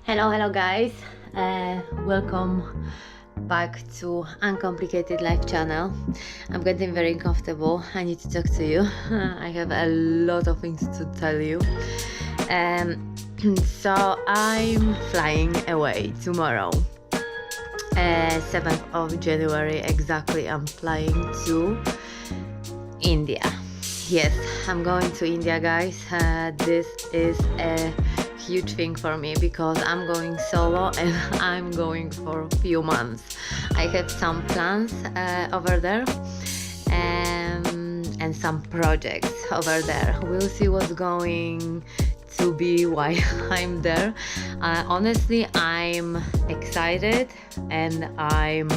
Hello guys, welcome back to Uncomplicated Life channel. I'm getting very comfortable. I need to talk to you. I have a lot of things to tell you. So I'm flying away tomorrow, 7th of January exactly. I'm flying to India. Yes, I'm going to India, guys. This is a huge thing for me because I'm going solo and I'm going for a few months. I have some plans over there and some projects over there. We'll see what's going to be while I'm there. Honestly, I'm excited and I'm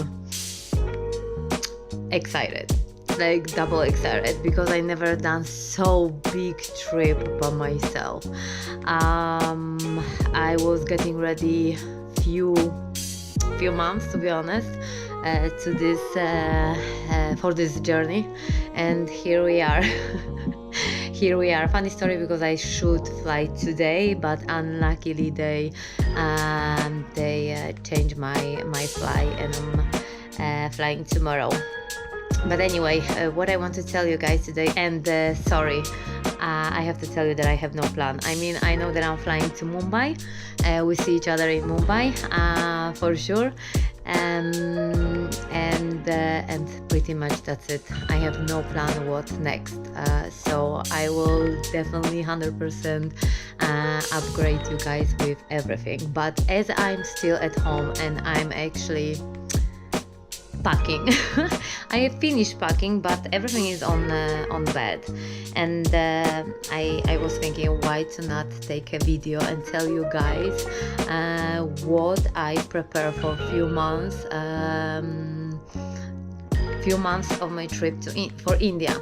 excited, like double excited, because I never done so big trip by myself. I was getting ready few months, to be honest, to this for this journey, and here we are. Here we are. Funny story, because I should fly today, but unluckily they changed my flight, and I'm flying tomorrow. But anyway, what I want to tell you guys today, and sorry, I have to tell you that I have no plan. I mean, I know that I'm flying to Mumbai. We see each other in Mumbai for sure, and pretty much that's it. I have no plan what next. So I will definitely 100% upgrade you guys with everything. But as I'm still at home and I'm actually packing, I have finished packing, but everything is on bed, and I was thinking why to not take a video and tell you guys what I prepare for few months of my trip for India.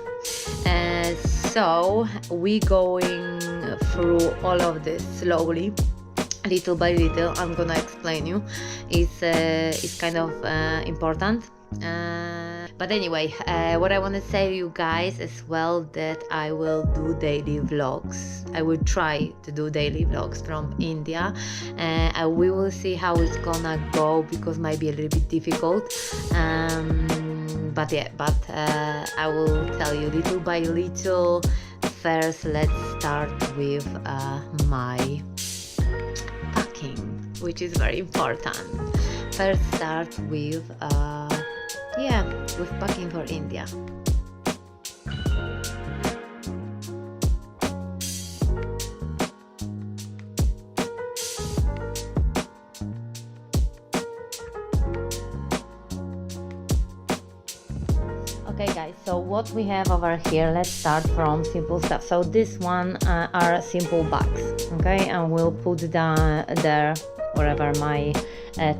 So we going through all of this slowly, little by little. I'm gonna explain you. It's kind of important. But anyway, what I want to say to you guys as well, that I will do daily vlogs. I will try to do daily vlogs from India. We will see how it's gonna go, because it might be a little bit difficult. But I will tell you little by little. First, let's start with my packing, which is very important. First, start with with packing for India. Okay guys, so what we have over here, let's start from simple stuff. So this one are simple bags, okay, and we'll put down there wherever my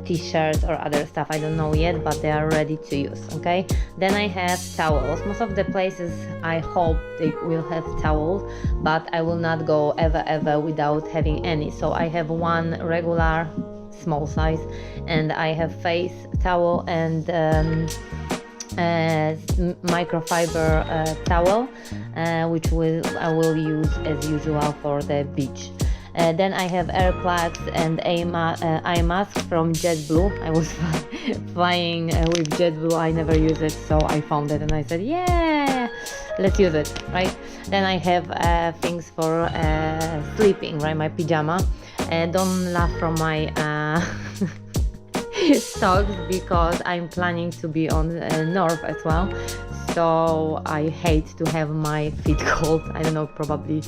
t-shirts or other stuff, I don't know yet, but they are ready to use. Okay, then I have towels. Most of the places I hope they will have towels, but I will not go ever without having any. So I have one regular small size, and I have face towel and microfiber towel, which I will use as usual for the beach. Then I have air plugs and eye mask from JetBlue. I was flying with JetBlue. I never use it, so I found it and I said, yeah, let's use it, right? Then I have things for sleeping, right? My pajama. Don't laugh from my socks, because I'm planning to be on north as well, so I hate to have my feet cold. I don't know, probably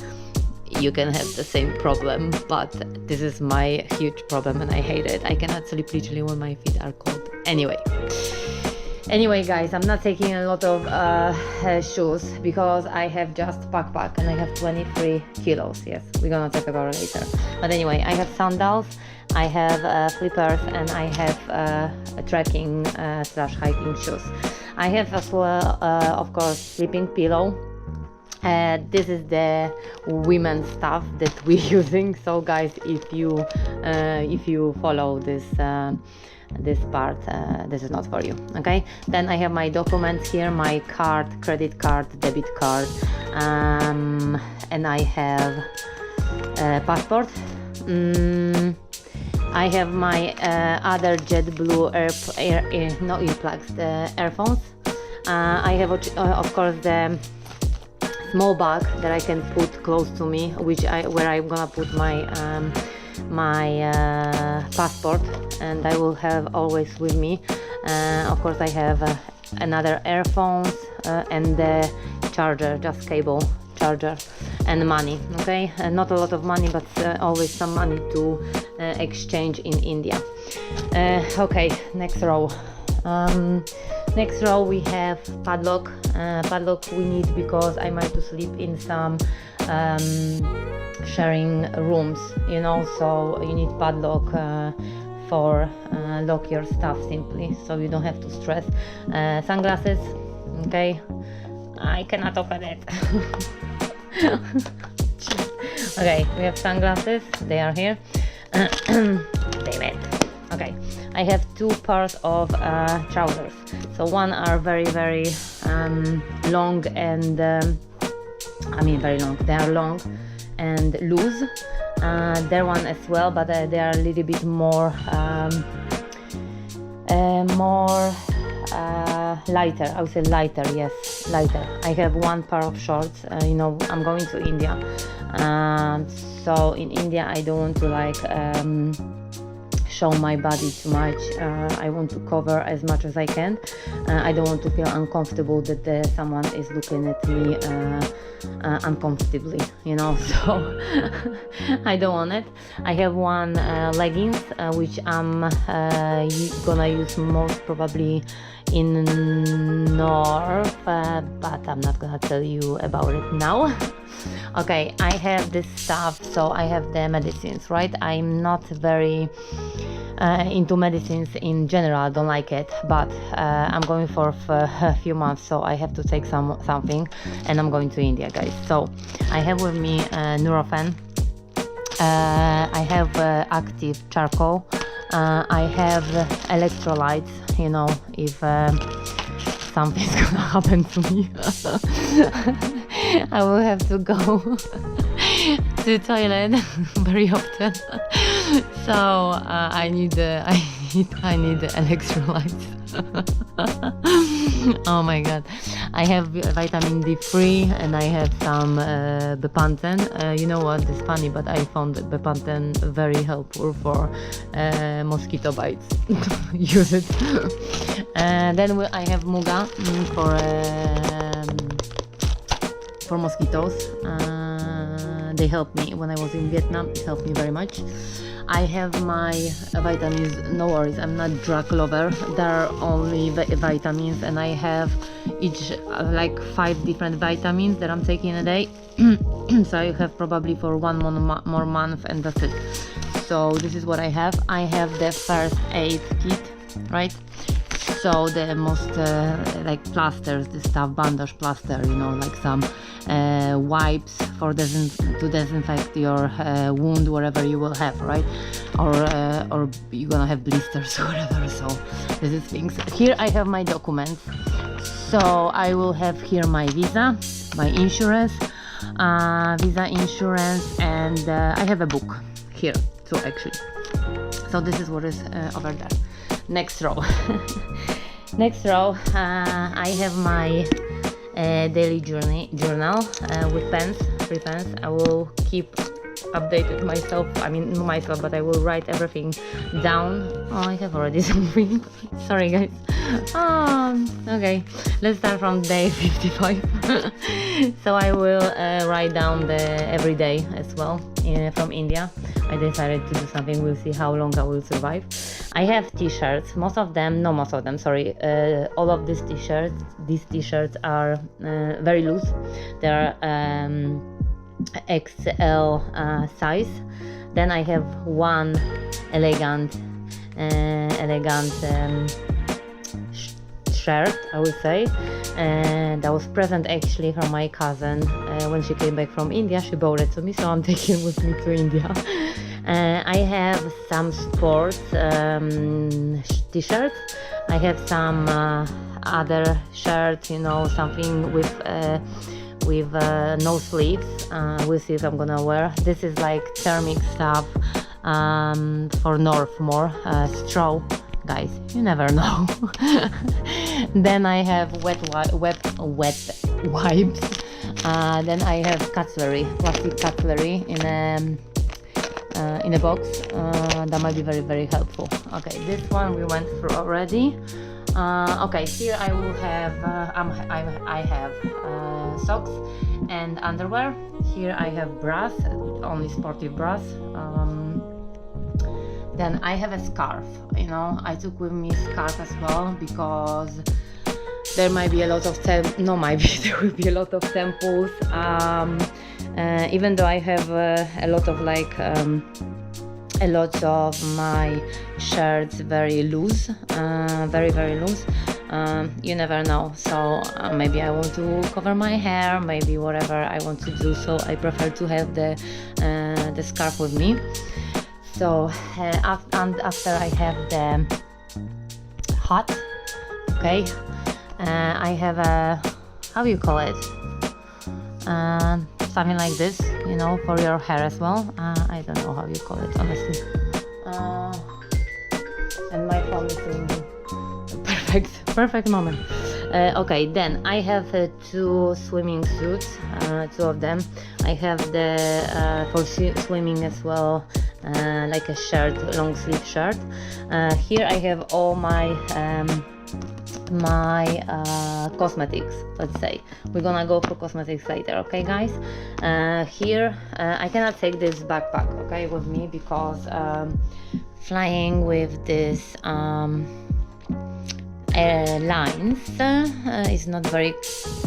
you can have the same problem, but this is my huge problem and I hate it. I cannot sleep literally when my feet are cold. Anyway guys, I'm not taking a lot of shoes, because I have just backpack and I have 23 kilos. Yes, we're gonna talk about it later. But anyway, I have sandals, I have flippers, and I have trekking / hiking shoes. I have as well, of course, sleeping pillow. This is the women's stuff that we're using. So guys, if you follow this part, this is not for you. Okay, then I have my documents here, my card, credit card, debit card, and I have passport. I have my other JetBlue no earplugs, the earphones. I have of course the small bag that I can put close to me, where I'm gonna put my passport, and I will have always with me. Of course I have another earphones and the charger, just cable charger, and money. Okay, not a lot of money, but always some money to exchange in India. Okay, next row. Next row we have padlock. Padlock we need because I might to sleep in some sharing rooms, you know, so you need padlock for lock your stuff simply, so you don't have to stress. Sunglasses, okay, I cannot open it. Okay, we have sunglasses, they are here. Damn it. Okay, I have two pairs of trousers. So one are very long and I mean very long. They are long and loose. There one as well, but they are a little bit more lighter. I would say lighter. Yes, lighter. I have one pair of shorts. You know, I'm going to India, so in India I don't want to like show my body too much. I want to cover as much as I can. I don't want to feel uncomfortable that someone is looking at me uncomfortably, you know, so I don't want it. I have one leggings which I'm gonna use most probably in north, but I'm not gonna tell you about it now. Okay, I have this stuff, so I have the medicines, right? I'm not very into medicines in general, I don't like it, but I'm going for a few months, so I have to take something, and I'm going to India, guys. So I have with me Nurofen, I have active charcoal, I have electrolytes, you know, if something's gonna happen to me. I will have to go to the toilet very often, so I need electrolytes. Oh my god, I have vitamin D3 and I have some Bepanthen. You know what, it's funny, but I found Bepanthen very helpful for mosquito bites. Use it. Then I have Muga for mosquitoes. They helped me when I was in Vietnam. It helped me very much. I have my vitamins. No worries, I'm not drug lover. There are only vitamins, and I have each like 5 different vitamins that I'm taking a day. So I have probably for one more month, and that's it. So this is what I have. I have the first aid kit, right? So the most like plasters, the stuff, bandage plaster, you know, like some wipes for to disinfect your wound wherever you will have, right? Or you're gonna have blisters or whatever. So this is things. Here I have my documents. So I will have here my visa, my insurance, visa insurance, and I have a book here too, actually. So this is what is over there. Next row. Next row, I have my daily journal with pens, 3 pens. I will keep updated myself, I mean not myself, but I will write everything down. Oh, I have already something. Sorry guys. Okay, let's start from day 55. So I will write down every day as well from India. I decided to do something, we'll see how long I will survive. I have t-shirts, all of these t-shirts are very loose. They're XL size. Then I have one elegant shirt, I would say, and that was present actually from my cousin when she came back from India. She bought it to me, so I'm taking it with me to India. I have some sports t-shirts. I have some other shirts, you know, something with no sleeves. We'll see if I'm gonna wear. This is like thermic stuff, for north more, straw. Guys, you never know. Then I have wet wipes. Then I have cutlery, plastic cutlery in a box. That might be very, very helpful. Okay, this one we went through already. Okay, here I will have I have socks and underwear. Here I have bras, only sportive bras. Then I have a scarf. You know, I took with me scarf as well because there might be a lot of there will be a lot of temples. Even though I have a lot of a lot of my shirts very loose, very, very loose. You never know, so maybe I want to cover my hair, maybe whatever I want to do, so I prefer to have the scarf with me. So after I have the hat, okay, I have a, how do you call it, something like this, you know, for your hair as well. I don't know how you call it, honestly. And my phone is doing perfect moment. Okay, then I have two swimming suits, two of them. I have the for swimming as well, like a shirt, long sleeve shirt. Here I have all my cosmetics. Let's say we're gonna go for cosmetics later, okay guys? Here I cannot take this backpack, okay, with me because flying with this airlines is not very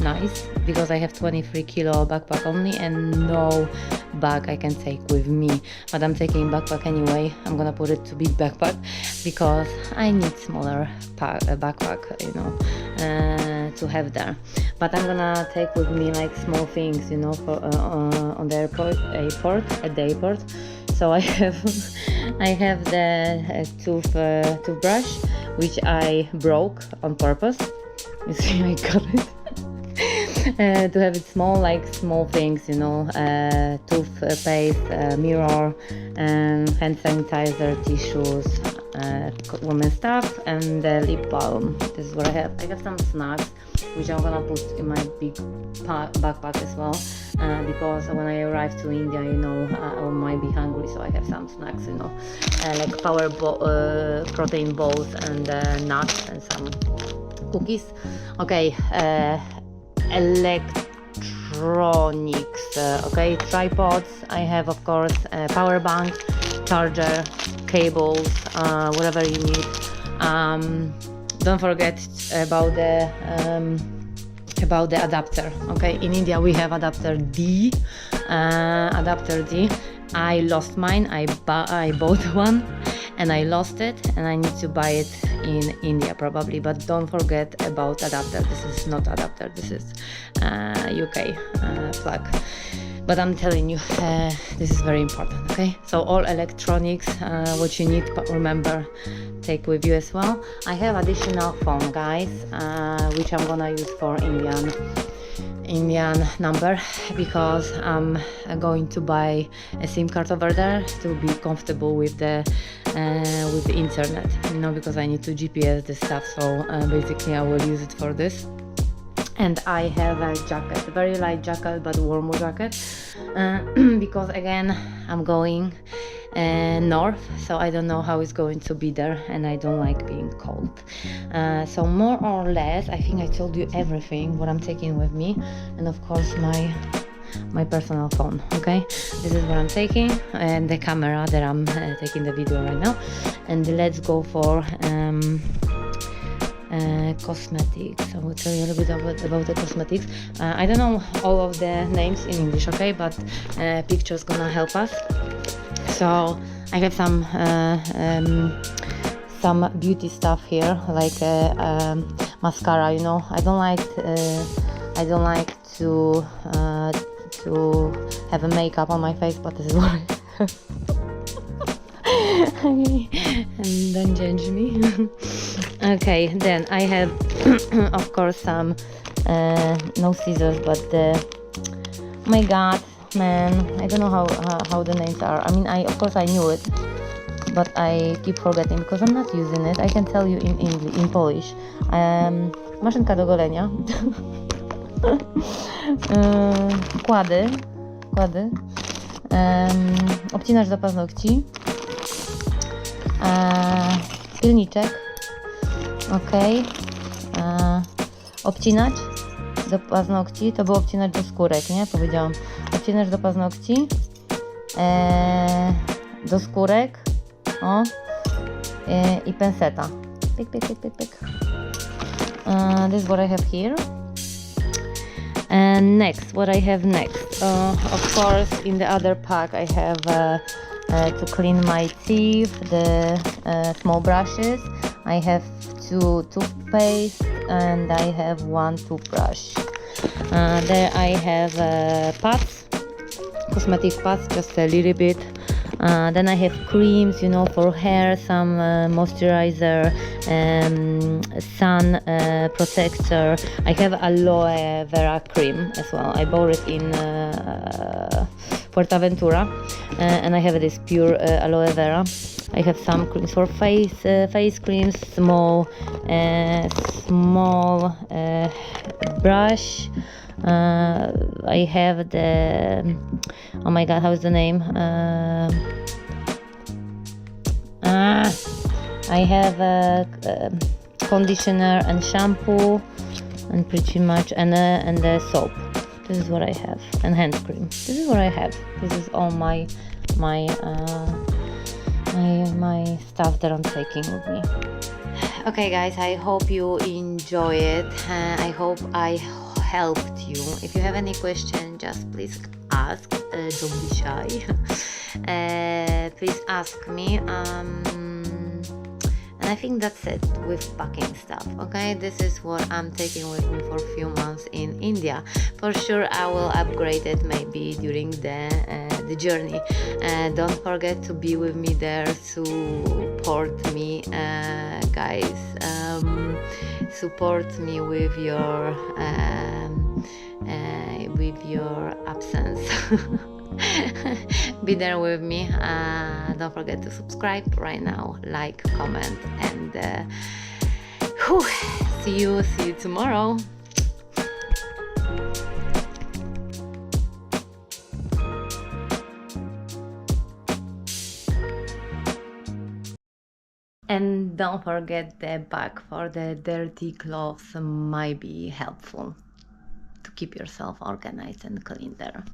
nice because I have 23 kilo backpack only and no bag I can take with me, but I'm taking backpack anyway. I'm gonna put it to big backpack because I need smaller backpack, you know, to have there. But I'm gonna take with me like small things, you know, for on the at the airport. So I have the toothbrush, which I broke on purpose. You see, I got it. To have it small, like small things, you know, toothpaste, mirror, hand sanitizer, tissues, women's stuff, and the lip balm. This is what I have. I have some snacks, which I'm gonna put in my big backpack as well, because when I arrive to India, you know, I might be hungry, so I have some snacks, you know, like protein balls and nuts and some cookies. Okay, electronics, okay, tripods. I have, of course, power bank, charger, cables, whatever you need. Don't forget about the adapter. Okay, in India we have adapter D. I lost mine. I bought one and I lost it, and I need to buy it in India probably. But don't forget about adapter. This is not adapter. This is UK plug. But I'm telling you, this is very important. Okay, so all electronics, what you need, but remember, take with you as well. I have additional phone, guys, which I'm gonna use for Indian number because I'm going to buy a SIM card over there to be comfortable with the internet, you know, because I need to GPS this stuff. So basically I will use it for this. And I have a jacket, a very light jacket but warm jacket, because again I'm going north, so I don't know how it's going to be there, and I don't like being cold. So more or less I think I told you everything what I'm taking with me, and of course my personal phone. Okay, this is what I'm taking, and the camera that I'm taking the video right now. And let's go for cosmetics. I will tell you a little bit about the cosmetics. I don't know all of the names in English, okay, but pictures gonna help us. So I have some beauty stuff here, like mascara. You know, I don't like to have a makeup on my face, but this is what I have. And don't judge me. Okay, then I have of course some no scissors, but oh my god, man. I don't know how the names are. I mean, of course I knew it, but I keep forgetting because I'm not using it. I can tell you in English, in Polish. Maszynka do golenia. Kłady. Obcinacz do paznokci. Pilniczek. Ok. Obcinacz do paznokci. To był obcinacz do skórek, nie? Powiedziałam. Obcinacz do paznokci. Do skórek. O. I penseta. Pyk. This is what I have here. And next, what I have next? Of course, in the other pack I have to clean my teeth, the small brushes. I have 2 toothpaste and I have 1 toothbrush. There I have pads, cosmetic pads, just a little bit. Then I have creams, you know, for hair, some moisturizer, sun protector. I have aloe vera cream as well. I bought it in Fuerteventura, and I have this pure aloe vera. I have some creams for face creams, small brush. I have the, oh my god, how's the name? I have a conditioner and shampoo, and pretty much, and the soap. This is what I have, and hand cream. This is what I have. This is all my stuff that I'm taking with me. Okay, guys, I hope you enjoy it. I hope I helped you. If you have any question, just please ask. Don't be shy. Please ask me. And I think that's it with packing stuff. Okay, this is what I'm taking with me for a few months in India. For sure I will upgrade it maybe during the journey. Don't forget to be with me there, support me, guys. Support me with your absence. Be there with me. Don't forget to subscribe right now, like, comment, and see you tomorrow. And don't forget the bag for the dirty clothes might be helpful to keep yourself organized and clean there.